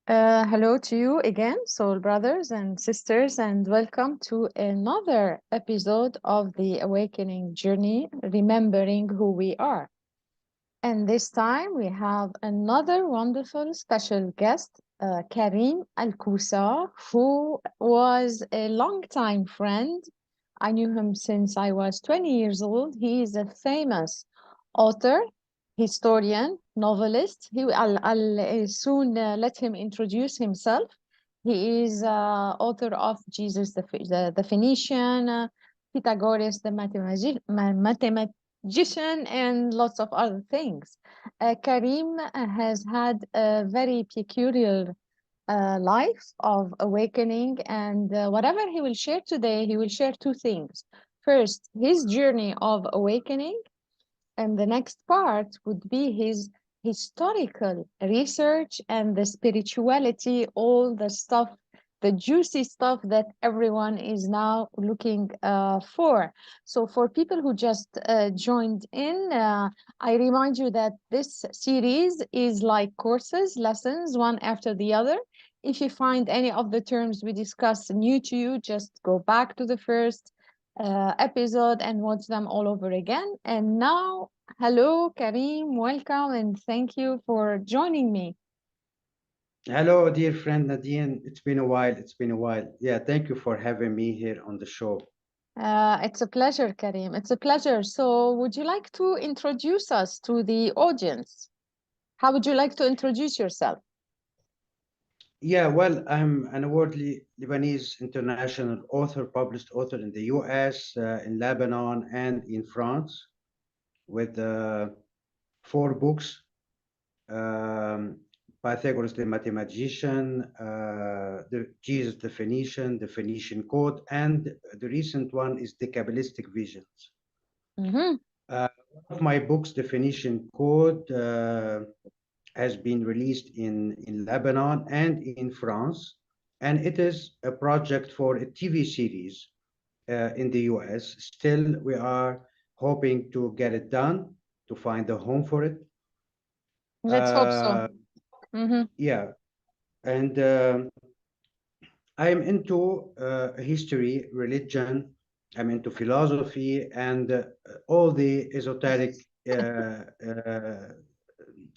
Hello to you again, soul brothers and sisters, and welcome to another episode of the Awakening Journey, remembering who we are. And this time we have another wonderful special guest, Karim Al-Koussa, who was a longtime friend. I knew him since I was 20 years old. He is a famous author, historian, novelist. I'll soon let him introduce himself. He is author of Jesus the Phoenician, Pythagoras the mathematician, and lots of other things. Karim has had a very peculiar life of awakening, and whatever he will share today, he will share two things. First, his journey of awakening, and the next part would be his historical research and the spirituality, all the stuff, the juicy stuff that everyone is now looking for. So, for people who just joined in, I remind you that this series is like courses, lessons, one after the other. If you find any of the terms we discussed new to you, just go back to the first episode and watch them all over again. And now, hello, Karim, welcome, and thank you for joining me. Hello, dear friend Nadine. It's been a while. It's been a while. Yeah, thank you for having me here on the show. It's a pleasure, Karim. It's a pleasure. So, would you like to introduce us to the audience? How would you like to introduce yourself? Yeah, well, I'm an awardly Lebanese international author, published author in the US, in Lebanon, and in France, with 4 books. Um, Pythagoras the mathematician, Jesus the Phoenician, the Phoenician Code, and the recent one is the Kabbalistic Visions. Mm-hmm. One of my books, The Phoenician Code, has been released in Lebanon and in France, and it is a project for a TV series in the US. Still, we are hoping to get it done, to find a home for it. Let's hope so. Uh, Mm-hmm. yeah, and I am into history, religion, I'm into philosophy, and all the esoteric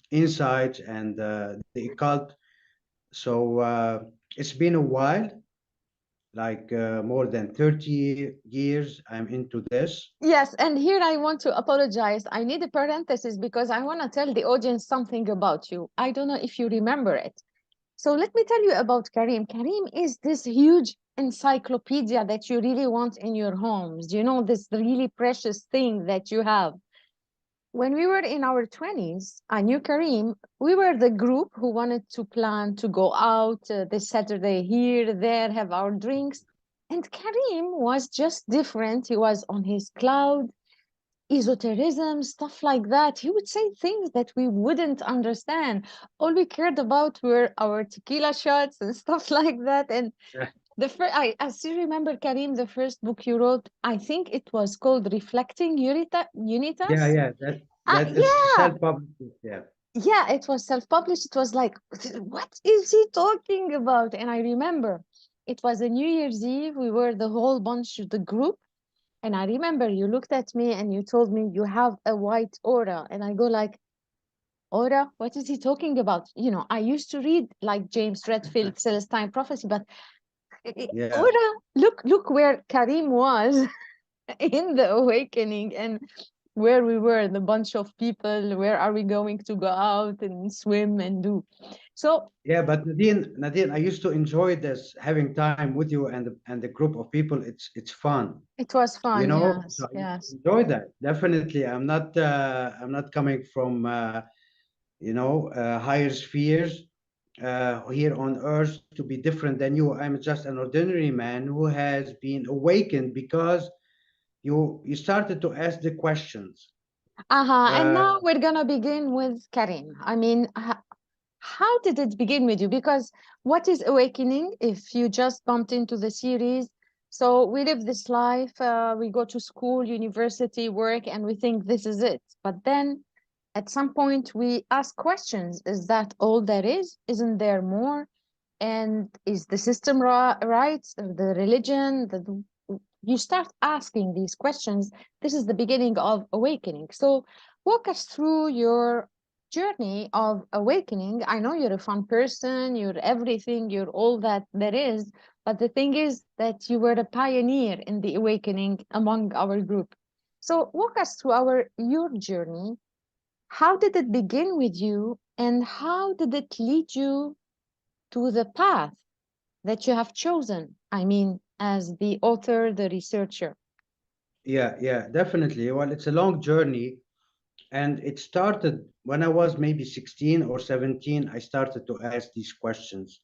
insights and the occult. So it's been a while, like more than 30 years I'm into this. Yes, and here I want to apologize. I need a parenthesis because I want to tell the audience something about you. I don't know if you remember it. So let me tell you about Karim. Karim is this huge encyclopedia that you really want in your homes. You know, this really precious thing that you have. When we were in our 20s, I knew Karim. We were the group who wanted to plan to go out this Saturday here, there, have our drinks. And Karim was just different. He was on his cloud, esotericism, stuff like that. He would say things that we wouldn't understand. All we cared about were our tequila shots and stuff like that. And I still remember, Karim, the first book you wrote. I think it was called Reflecting Yeah, Unitas. yeah, that is Yeah, self-published. Yeah, yeah, it was self-published. It was like, what is he talking about? And I remember it was a New Year's Eve. We were the whole bunch of the group. And I remember you looked at me and you told me you have a white aura. And I go like, aura? What is he talking about? You know, I used to read like James Redfield, Celestine Prophecy, but yeah. aura, look where Karim was in the awakening and where we were, the bunch of people, where are we going to go out and swim and do? So Yeah, but Nadine, I used to enjoy this having time with you and the group of people. It's fun, it was you fun, know. So yes, I used to yes. enjoy that. Definitely, I'm not coming from higher spheres here on earth to be different than you. I'm just an ordinary man who has been awakened because you started to ask the questions. Uh-huh. And Uh, now we're gonna begin with Karim. I mean, how did it begin with you? Because what is awakening if you just bumped into the series? So we live this life, we go to school, university, work, and we think this is it. But then at some point we ask questions. Is that all there is? Isn't there more? And is the system right? The religion? You start asking these questions. This is the beginning of awakening. So walk us through your journey of awakening. I know you're a fun person, you're everything, you're all that there is, but the thing is that you were a pioneer in the awakening among our group. So walk us through your journey. How did it begin with you, and how did it lead you to the path that you have chosen? I mean, as the author, the researcher. Yeah, yeah, definitely. Well, it's a long journey, and it started when I was maybe 16 or 17. I started to ask these questions.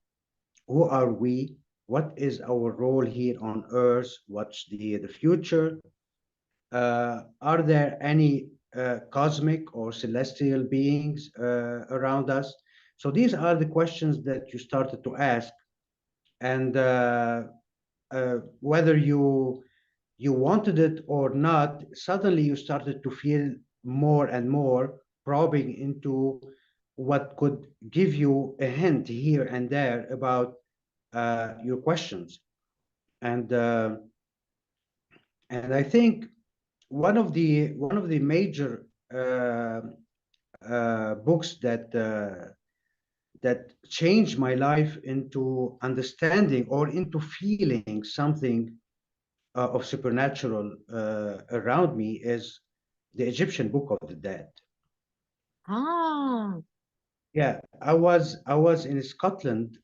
Who are we? What is our role here on Earth? What's the future? Are there any cosmic or celestial beings around us? So these are the questions that you started to ask, and whether you wanted it or not, suddenly you started to feel more and more probing into what could give you a hint here and there about your questions. And I think one of the major books that changed my life into understanding or into feeling something of supernatural around me is the Egyptian Book of the Dead. Ah, Yeah, I was in Scotland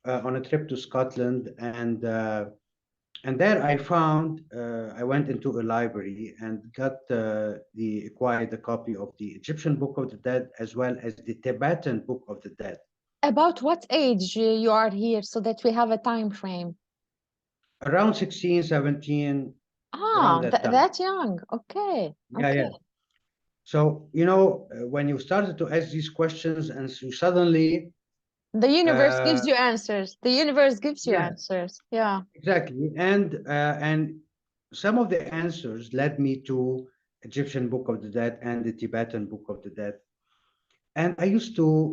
on a trip to Scotland, and there I found I went into a library and got the acquired a copy of the Egyptian Book of the Dead as well as the Tibetan Book of the Dead. about what age you are here so that we have a time frame? Around 16, 17, around Ah, that time. that young. Okay, Yeah, okay. yeah. So, when you started to ask these questions and you suddenly, The universe uh, gives you answers. The universe gives you yeah, answers. Yeah. exactly. And some of the answers led me to Egyptian Book of the Dead and the Tibetan Book of the Dead. And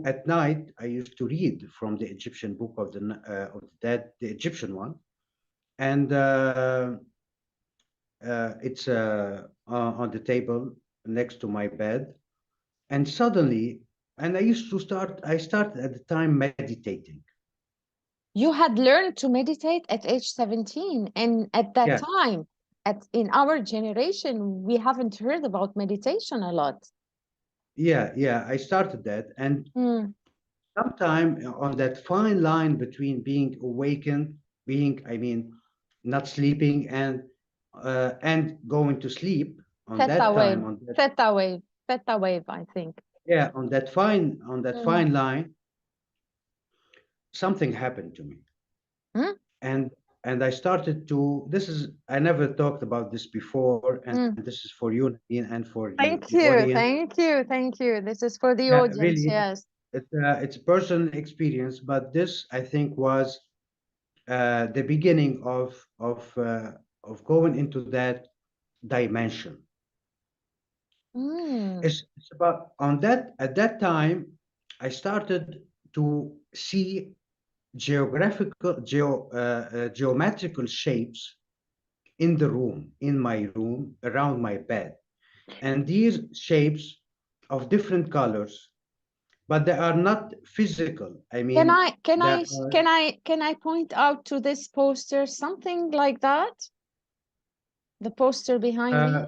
at night, I used to read from the Egyptian Book of the Dead, the Egyptian one. And it's on the table next to my bed. And suddenly, and I started at the time meditating. You had learned to meditate at age 17. And at that Yeah, time, in our generation, we haven't heard about meditation a lot. yeah, yeah. I started that. And Mm, sometime on that fine line between being awakened, I mean, not sleeping and going to sleep on theta that time, wave, theta wave, theta wave, I think. yeah, on that Mm, fine line, something happened to me. mm, And I started to, I never talked about this before, and mm. this is for you, Nadine, and for Thank the you, audience. thank you, thank you. This is for the Yeah, audience, really, yes. it's a personal experience, but this I think was the beginning of going into that dimension. Mm. It's about on that at that time, I started to see geometrical shapes in the room, in my room, around my bed, and these shapes of different colors, but they are not physical. I Can mean, I can they I are. can I point out to this poster something like that? The poster behind me? Uh,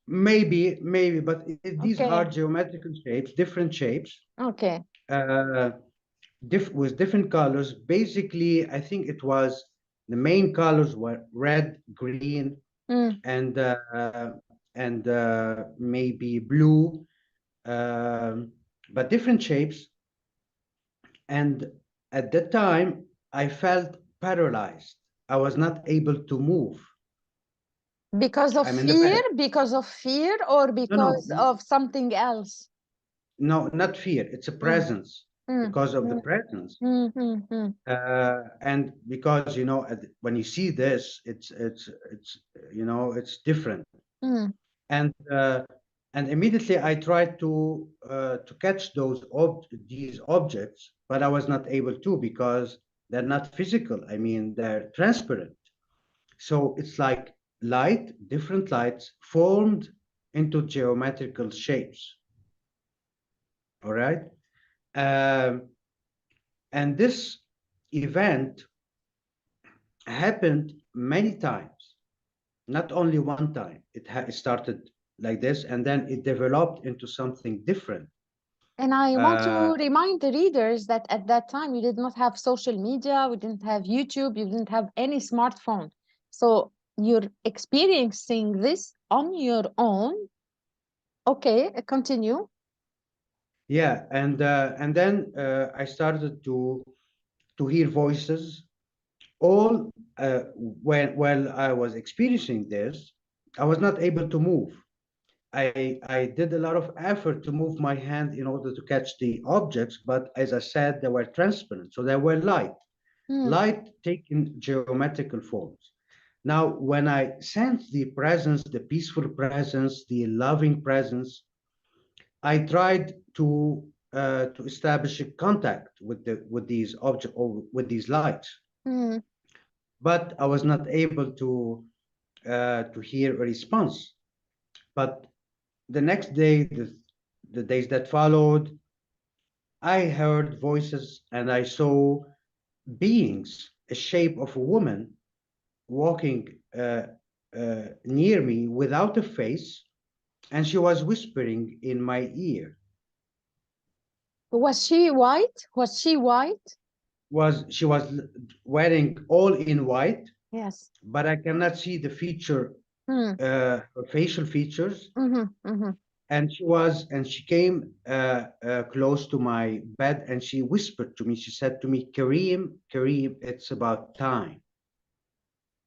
maybe, but these are Okay, geometrical shapes, different shapes, okay. uh, with different colors. Basically, I think it was the main colors were red, green, Mm. and maybe blue, but different shapes. And at that time, I felt paralyzed. I was not able to move. I'm in the bed. Because of fear, or No, no, because of something else? no, not fear. It's a Mm, presence mm, because of the mm, presence. mm. And because, when you see this, it's it's different. Mm. And And immediately I tried to catch these objects, but I was not able to because they're not physical. I mean, they're transparent. So it's like light, different lights formed into geometrical shapes. All right. Um, and this event happened many times, not only one time. It started like this, and then it developed into something different. And I want Uh, to remind the readers that at that time you did not have social media, we didn't have YouTube, you didn't have any smartphone. So you're experiencing this on your own. Okay, continue. yeah, and then I started to hear voices. All while I was experiencing this, I was not able to move. I did a lot of effort to move my hand in order to catch the objects, but as I said, they were transparent, so they were Hmm. light taking geometrical forms. Now, when I sensed the presence, the peaceful presence, the loving presence, I tried to establish a contact with these objects or with these lights, Hmm. but I was not able to hear a response. But the next day, the days that followed, I heard voices and I saw beings, a shape of a woman walking near me without a face, and she was whispering in my ear. Was she white? Was she white? She was wearing all in white, Yes. but I cannot see the Hmm. facial features. Mm-hmm. Mm-hmm. And she came close to my bed and she whispered to me. She said to me, Karim, Karim, it's about time.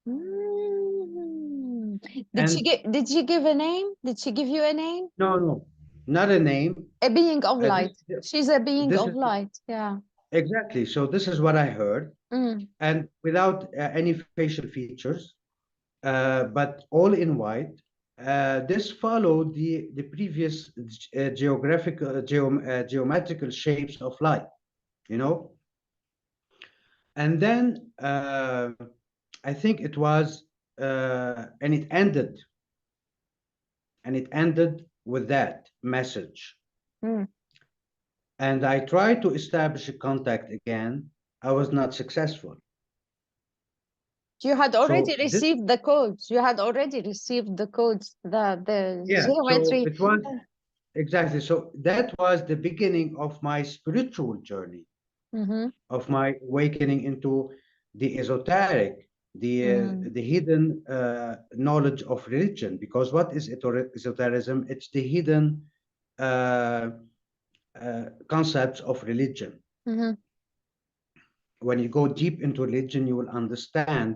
Mm. And Did she give a name? Did she give you a name? no, no, not a name. A being of Uh, this light. She's a being this of is light. Yeah. exactly. So this is what I heard, Mm. and without any facial features, but all in white. This followed the previous geometrical shapes of light, you know. And then I think it was, and it ended with that message. Mm. And I tried to establish a contact again. I was not successful. You had already So this, received the codes. You had already received the codes, the yeah, so geometry. it was exactly. So that was the beginning of my spiritual journey, Mm-hmm. of my awakening into the esoteric, Mm. the hidden knowledge of religion. Because what is esotericism? It's the hidden uh, concepts of religion. Mm-hmm. When you go deep into religion, you will understand.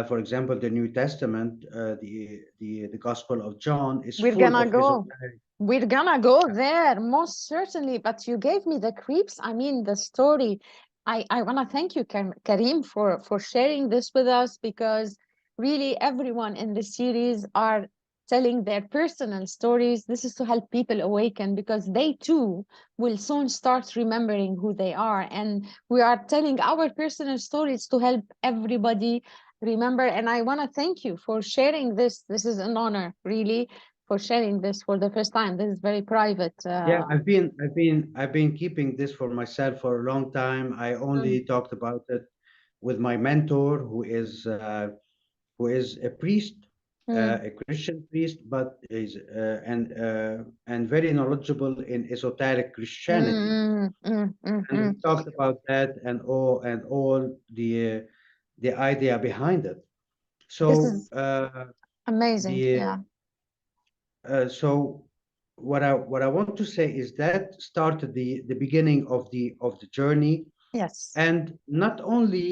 For example, the New Testament, the Gospel of John, is We're full gonna of go. esoteric. We're gonna go there, most certainly. But you gave me the creeps. I mean, the story. I want to thank you, Karim, for sharing this with us because really everyone in the series are telling their personal stories. This is to help people awaken because they too will soon start remembering who they are. And we are telling our personal stories to help everybody remember. And I want to thank you for sharing this. This is an honor, really, for sharing this for the first time. This is very private. Yeah, I've been keeping this for myself for a long time. I Mm, only talked about it with my mentor, who is a priest, mm, a Christian priest, but is and very knowledgeable in esoteric Christianity. And we mm. talked about that and all the idea behind it. This So is amazing. the Yeah. so what I want to say is that started the beginning of the journey, Yes. and not only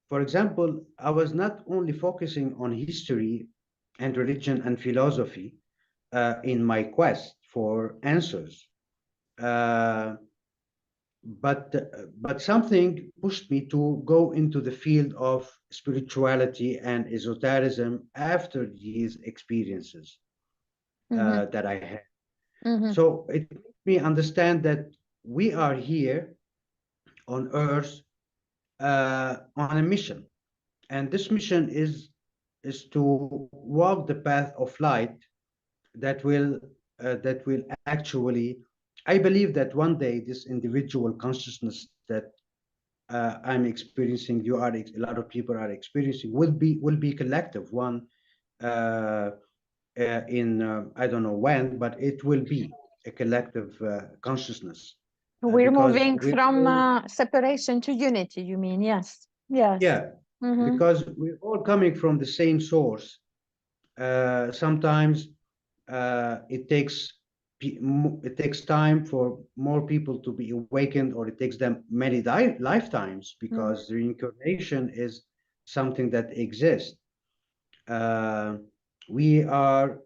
for example, I was not only focusing on history and religion and philosophy in my quest for answers. Uh, but something pushed me to go into the field of spirituality and esotericism after these experiences. that I had. Mm-hmm. So it makes me understand that we are here on Earth on a mission, and this mission is to walk the path of light that will actually. I believe that one day this individual consciousness that I'm experiencing, a lot of people are experiencing, will be collective one uh, in I don't know when, but it will be a collective consciousness We're because moving we're from all, separation to unity, you mean? Yes. Yes. yeah, Mm-hmm. because we're all coming from the same source. Sometimes it takes time for more people to be awakened, or it takes them many lifetimes, Mm-hmm. because reincarnation is something that exists. Uh, we are,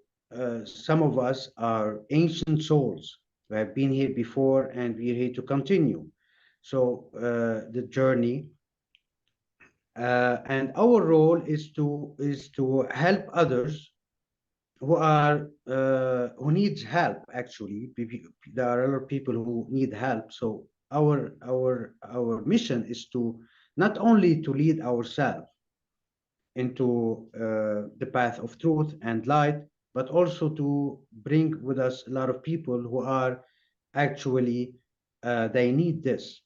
some of us are ancient souls who have been here before, and we're here to continue. So the journey, and our role is to help others who needs help. Actually, there are a lot of people who need help. So our mission is to not only to lead ourselves into the path of truth and light, but also to bring with us a lot of people who are actually they need this.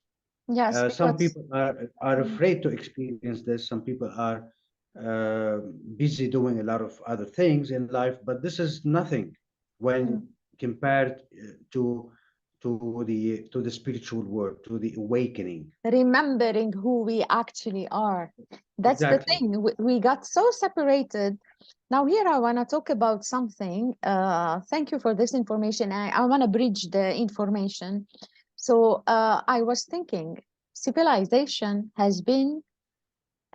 Yes, Some because people are afraid to experience this. Some people are uh, busy doing a lot of other things in life, but this is nothing when mm, compared to the spiritual world, to the awakening. remembering who we actually are. That's the Exactly. thing. We got so separated. Now, here I want to talk about something. Thank you for this information. I want to bridge the information. So, I was thinking civilization has been,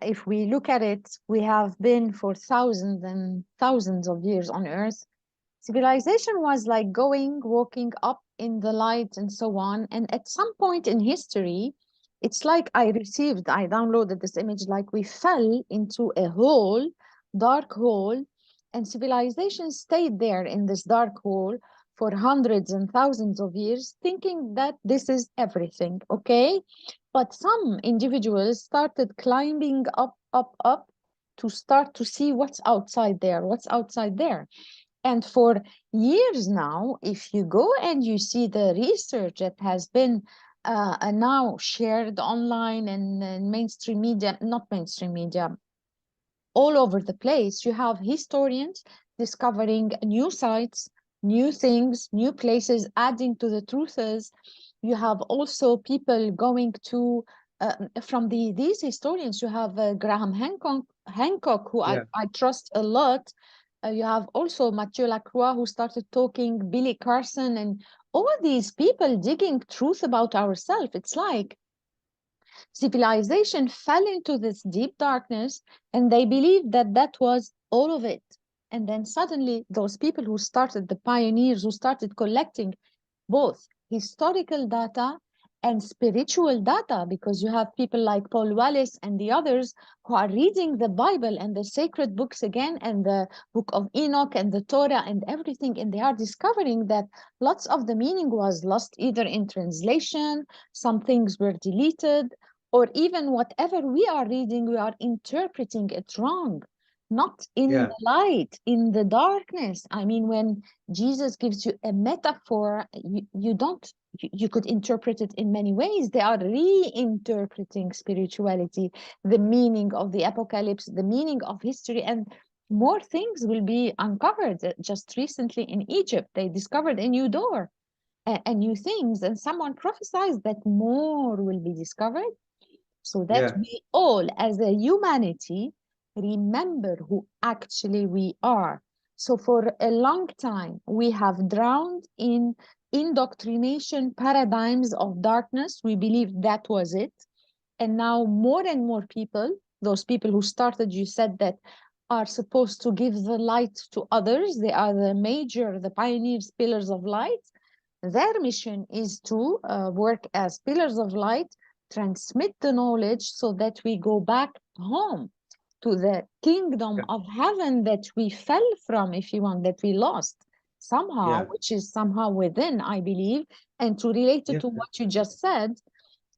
if we look at it, we have been for thousands and thousands of years on Earth. Civilization was like going, walking up in the light and so on. And at some point in history, it's like I downloaded this image, like we fell into a hole, dark hole, and civilization stayed there in this dark hole for hundreds and thousands of years, thinking that this is everything, okay? But some individuals started climbing up, up, up to start to see what's outside there, what's outside there. And for years now, if you go and you see the research that has been now shared online and mainstream media, not mainstream media, all over the place, you have historians discovering new sites, new things, new places, adding to the truths. You have also people going to, from these historians, you have Graham Hancock, who I, Yeah. I trust a lot. You have also Mathieu Lacroix, who started talking, Billy Carson, and all these people digging truth about ourselves. It's like civilization fell into this deep darkness and they believed that that was all of it. And then suddenly, those people who started, the pioneers who started collecting both historical data and spiritual data, because you have people like Paul Wallis and the others who are reading the Bible and the sacred books again, and the book of Enoch and the Torah and everything, and they are discovering that lots of the meaning was lost either in translation, some things were deleted, or even whatever we are reading, we are interpreting it wrong, not in Yeah. the light, in the darkness. I mean, when Jesus gives you a metaphor, you don't, you could interpret it in many ways. They are reinterpreting spirituality, the meaning of the apocalypse, the meaning of history, and more things will be uncovered. Just recently in Egypt, they discovered a new door and new things, and someone prophesies that more will be discovered, so that Yeah. we all, as a humanity, remember who actually we are. So, for a long time, we have drowned in indoctrination paradigms of darkness. We believe that was it. And now, more and more people, those people who started, you said that, are supposed to give the light to others. They are the pioneers, pillars of light. Their mission is to work as pillars of light, transmit the knowledge so that we go back home to the kingdom Yeah. of heaven that we fell from, if you want, that we lost. somehow, Yeah. which is somehow within, I believe. And to relate it Yeah. to what you just said,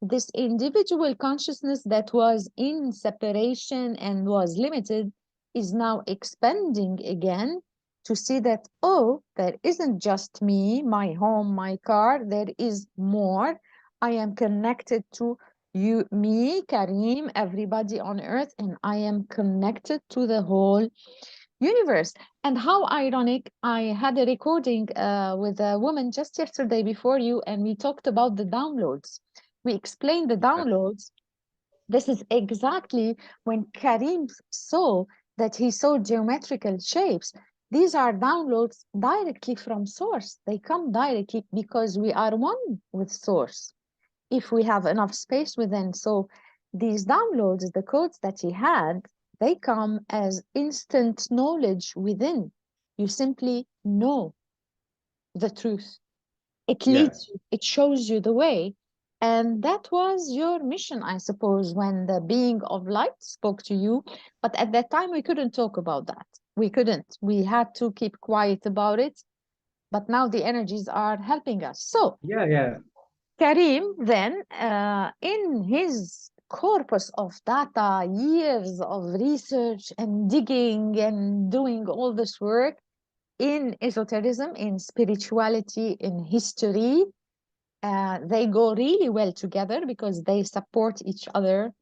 this individual consciousness that was in separation and was limited is now expanding again to see that, oh, there isn't just me, my home, my car, there is more. I am connected to you, me, Karim, everybody on earth, and I am connected to the whole universe. And how ironic, I had a recording with a woman just yesterday before you, and we talked about the downloads. We explained the downloads. This is exactly when Karim saw that he saw geometrical shapes. These are downloads directly from source. They come directly because we are one with source if we have enough space within. So these downloads, the codes that he had, they come as instant knowledge within. You simply know the truth. It Yeah. leads you, it shows you the way. And that was your mission, I suppose, when the being of light spoke to you. But at that time, we couldn't talk about that. We couldn't. We had to keep quiet about it. But now the energies are helping us. So Yeah. Yeah. Karim then, in his corpus of data, years of research and digging and doing all this work in esotericism, in spirituality, in history, they go really well together because they support each other.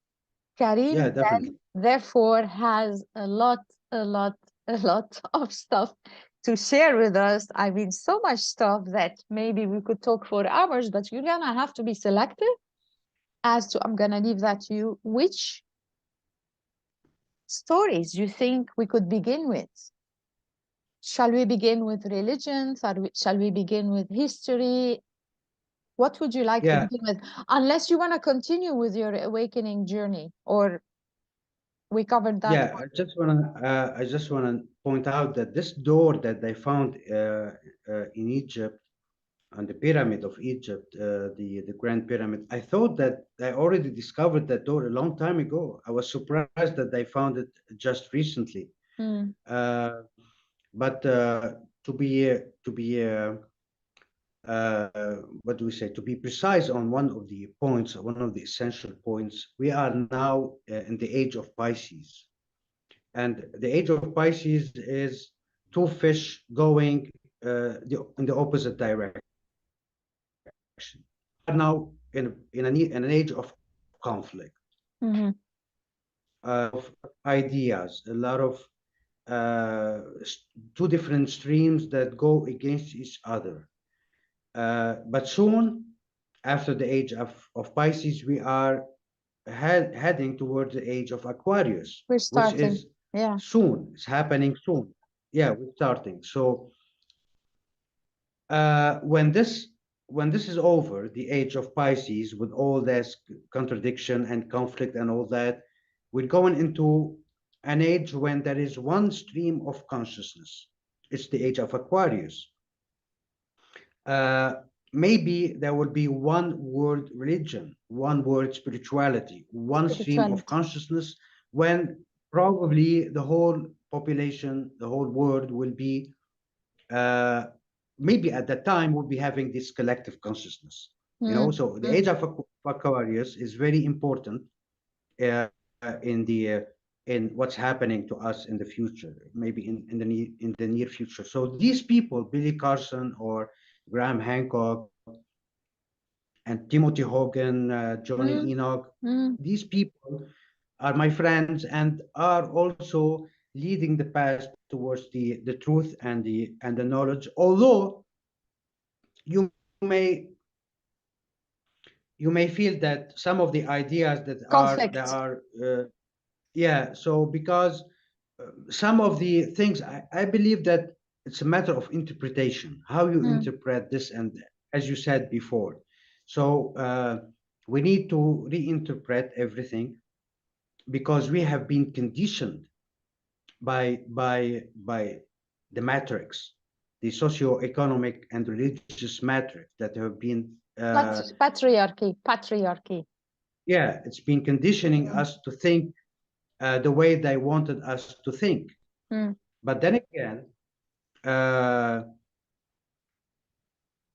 Yeah. Karim then, Definitely. therefore, has a lot, a lot of stuff to share with us. I mean, so much stuff that maybe we could talk for hours, but you're gonna have to be selective as to, I'm gonna leave that to you. Which stories you think we could begin with? Shall we begin with religion? Shall we begin with history? What would you like to Yeah. begin with? Unless you want to continue with your awakening journey, or we covered that Yeah. one. I just wanna point out that this door that they found in Egypt, on the pyramid of Egypt, the Grand Pyramid. I thought that I already discovered that door a long time ago. I was surprised that they found it just recently. Mm, Uh, but to be what do we say? To be precise on one of the points, one of the essential points, we are now in the age of Pisces, and the age of Pisces is two fish going in the opposite direction. Now in an age of conflict, mm-hmm. of ideas, a lot of two different streams that go against each other. But soon, after the age of Pisces, we are heading towards the age of Aquarius, We're which starting. is Yeah. soon. It's happening soon. Yeah, we're starting. So when this is over, the age of Pisces, with all this contradiction and conflict and all that, we're going into an age when there is one stream of consciousness. It's the age of Aquarius. Uh, Maybe there will be one world religion, one world spirituality, one stream of Spirituality. consciousness, when probably the whole population, the whole world will be uh, maybe at that time we'll be having this collective consciousness. Mm, So the mm. age of Aquarius is very important uh, in the in what's happening to us in the future, maybe in the near future. So these people, Billy Carson or Graham Hancock and Timothy Hogan, Johnny Mm, Enoch, mm. these people are my friends and are also leading the path towards the truth and the knowledge. Although you may you may feel that some of the ideas Conflict. yeah, so because some of the things I believe that it's a matter of interpretation, how you Mm. interpret this, and as you said before, so we need to reinterpret everything because we have been conditioned by the matrix, the socio-economic and religious matrix that have been Patriarchy. Patriarchy. yeah, it's been conditioning Mm, us to think the way they wanted us to think. mm, But then again, uh,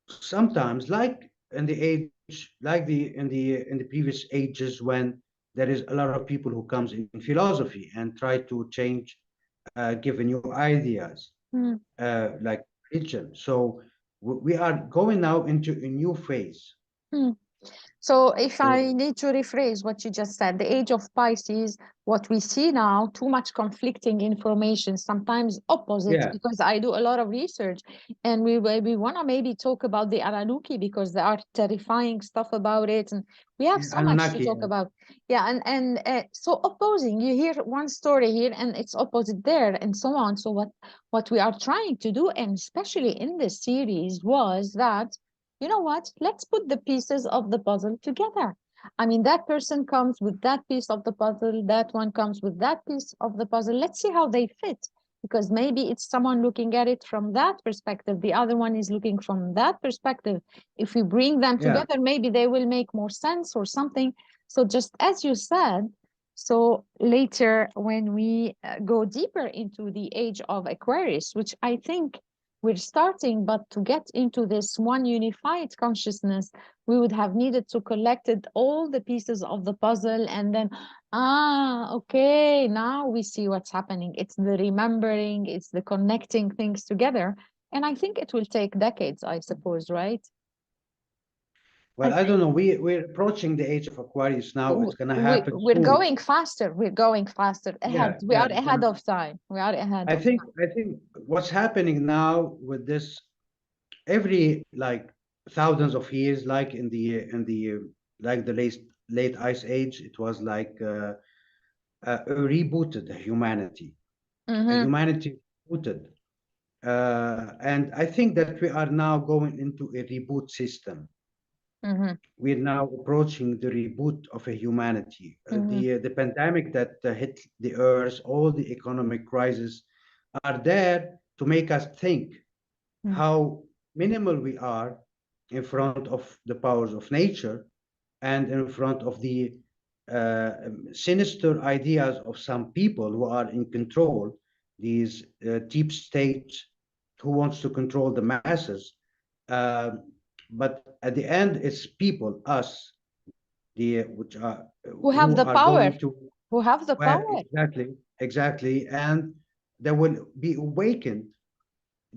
sometimes, like in the age, like the previous ages, when there is a lot of people who comes in philosophy and try to change, give new ideas, Mm. like religion. So we are going now into a new phase. Mm. So if So I need to rephrase what you just said, the age of Pisces, what we see now, too much conflicting information, sometimes opposites, yeah, because I do a lot of research and we want to maybe talk about the Aranuki because there are terrifying stuff about it. And we have so much to Anunnaki. talk about. Yeah, and so opposing, you hear one story here and it's opposite there and so on. So what we are trying to do, and especially in this series, was that you know what? Let's put the pieces of the puzzle together. I mean, that person comes with that piece of the puzzle, that one comes with that piece of the puzzle. Let's see how they fit. Because maybe it's someone looking at it from that perspective, the other one is looking from that perspective. If we bring them Yeah, together, maybe they will make more sense or something. So, just as you said, so later when we go deeper into the age of Aquarius, which I think we're starting, but to get into this one unified consciousness, we would have needed to collected all the pieces of the puzzle and then, okay, now we see what's happening. It's the remembering, it's the connecting things together. And I think it will take decades, I suppose, right? I well, I think don't know. We're approaching the age of Aquarius now. It's gonna happen we're soon. going faster. We're going faster ahead. Yeah, We yeah. are ahead of time. We are ahead of time. I think what's happening now with this, every like thousands of years, like like the late ice age, it was like rebooted humanity. Mm-hmm, Humanity rebooted, and I think that we are now going into a reboot system. mm-hmm, We're now approaching the reboot of a humanity. mm-hmm, The pandemic that hit the earth, all the economic crises are there to make us think how minimal we are in front of the powers of nature and in front of the sinister ideas of some people who are in control, these deep states who wants to control the masses. Um, but at the end, it's people, us, the which are who have who the are power, going to, who have the well, power. exactly, and they will be awakened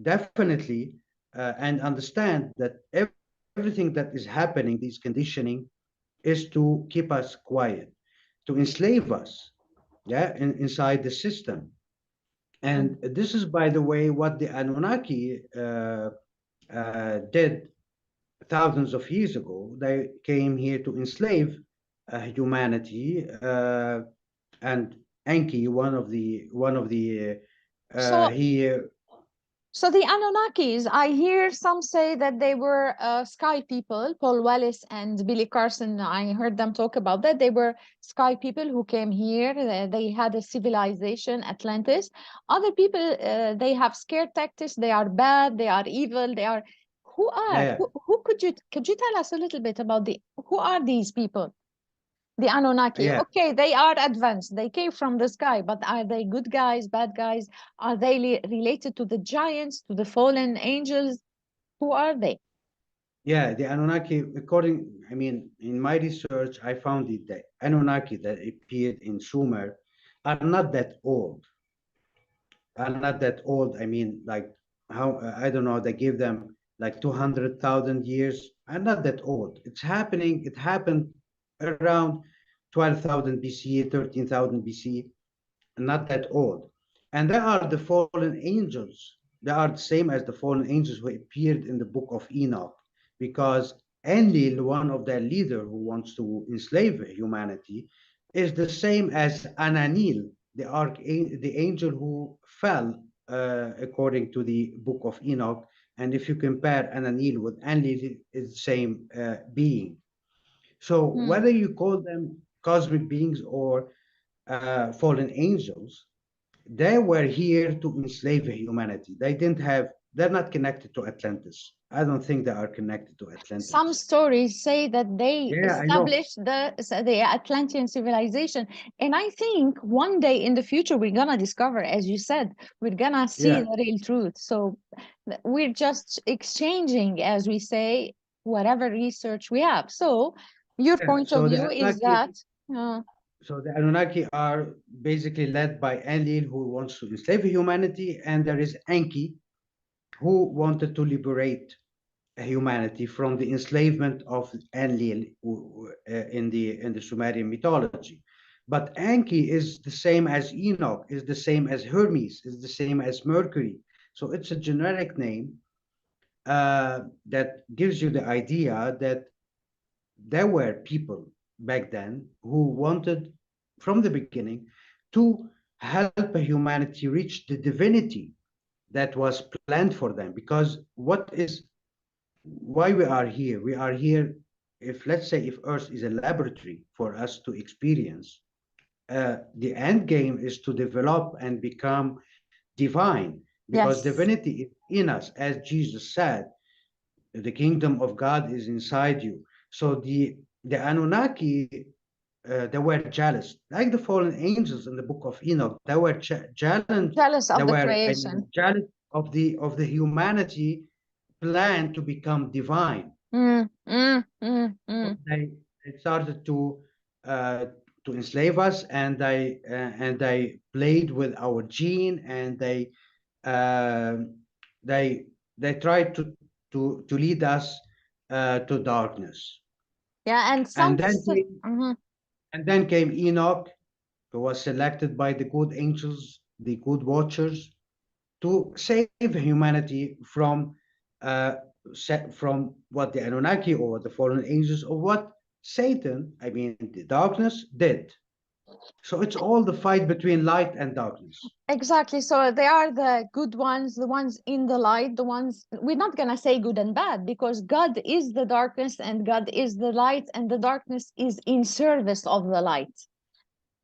definitely, and understand that everything that is happening, these conditioning, is to keep us quiet, to enslave us, yeah, inside the system. And Mm. this is, by the way, what the Anunnaki did thousands of years ago. They came here to enslave humanity, and Enki, one of the So he So the Anunnakis, I hear some say that they were sky people. Paul Wallis and Billy Carson, I heard them talk about that. They were sky people who came here. They had a civilization, Atlantis. Other people, they have scare tactics. They are bad. They are evil. They are. yeah, Who could you tell us a little bit about who are these people? The Anunnaki. yeah. Okay, they are advanced. They came from the sky, but are they good guys, bad guys? Are they related to the giants, to the fallen angels? Who are they? Yeah, the Anunnaki, I mean, in my research, I found it that Anunnaki that appeared in Sumer are not that old. Are not that old. I mean, like how, I don't know, they give them like 200,000 years. Are not that old. It happened around 12,000 BC, 13,000 BC, not that old. And there are the fallen angels. They are the same as the fallen angels who appeared in the book of Enoch, because Enlil, one of their leader who wants to enslave humanity, is the same as Ananil, the angel who fell, according to the book of Enoch. And if you compare Ananil with Enlil, it's the same being. So Hmm. whether you call them cosmic beings or fallen angels, they were here to enslave humanity. They're not connected to Atlantis. I don't think they are connected to Some Atlantis. stories say that they Yeah, I know. established the Atlantean civilization, and I think one day in the future we're gonna discover, as you said, we're gonna see Yeah, the real truth. So We're just exchanging, as we say, whatever research we have. So your Yeah. point of So the view is Anunnaki, that, uh, so the Anunnaki are basically led by Enlil, who wants to enslave humanity, and there is Enki, who wanted to liberate humanity from the enslavement of Enlil in the Sumerian mythology. But Enki is the same as Enoch, is the same as Hermes, is the same as Mercury. So it's a generic name that gives you the idea that there were people back then who wanted, from the beginning, to help humanity reach the divinity that was planned for them. Because why we are here? We are here, if let's say, if Earth is a laboratory for us to experience, the end game is to develop and become divine, because yes, divinity is in us, as Jesus said, the kingdom of God is inside you. So the Anunnaki, they were jealous, like the fallen angels in the book of Enoch. They were jealous. jealous They of the were, I creation. mean, jealous of the humanity plan to become divine. Mm. They started uh, to enslave us, and they played with our gene, and uh, they they tried to lead us to darkness. Yeah, and And some, then came, mhm. and then came Enoch, who was selected by the good angels, the good watchers, to save humanity uh, from what the Anunnaki or the fallen angels or what Satan, I mean the darkness, did. So it's all the fight between light and darkness. Exactly. So they are the good ones, the ones in the light, the ones we're not gonna say good and bad, because God is the darkness and God is the light, and the darkness is in service of the light.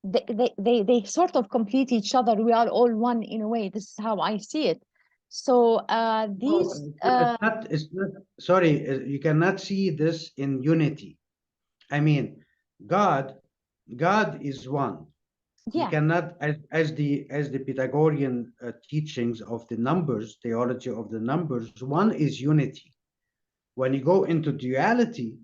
They sort of complete each other. We are all one in a way. This is how I see it. So No, these it's not, sorry, you cannot see this in unity. I mean, God, God is one. You yeah, cannot, as the Pythagorean teachings of the numbers, theology of the numbers, one is unity. When you go into duality,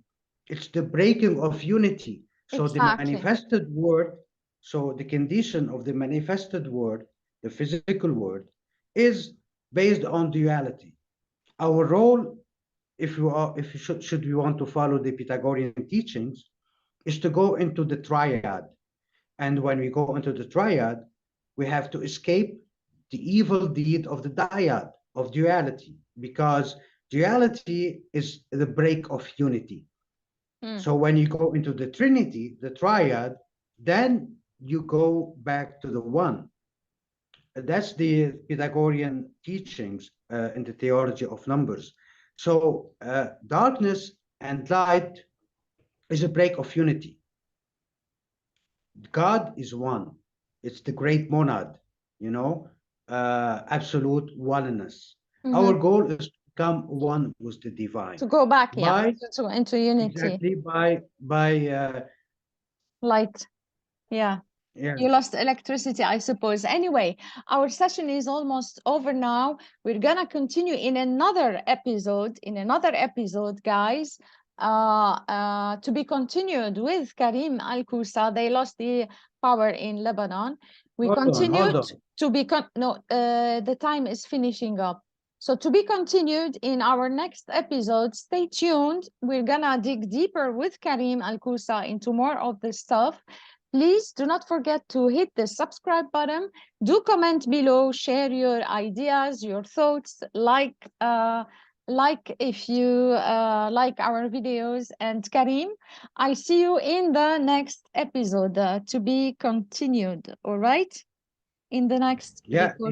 it's the breaking of unity. So the exactly. manifested word, so the condition of the manifested word, the physical word, is based on duality. Our role, if you should we want to follow the Pythagorean teachings, is to go into the triad. And when we go into the triad, we have to escape the evil deed of the dyad, of duality, because duality is the break of unity. Mm. So when you go into the trinity, the triad, then you go back to the one. That's the Pythagorean teachings in the theology of numbers. So darkness and light is a break of unity. God is one. It's the great monad, absolute oneness. Our Mhm. goal is to become one with the divine To go back, yeah, by into unity, exactly by light. Yeah. yeah. You lost electricity, I suppose. Anyway, our session is almost over now. We're gonna continue in another episode, guys. To be continued with Karim Al Koussa. They lost the power in Lebanon. We Hold continued on. to be no. The time is finishing up. So to be continued in our next episode. Stay tuned. We're gonna dig deeper with Karim Al Koussa into more of this stuff. Please do not forget to hit the subscribe button. Do comment below, share your ideas, your thoughts, like if you like our videos. And Karim, I see you in the next episode to be continued. All right, in the next Yeah, recording.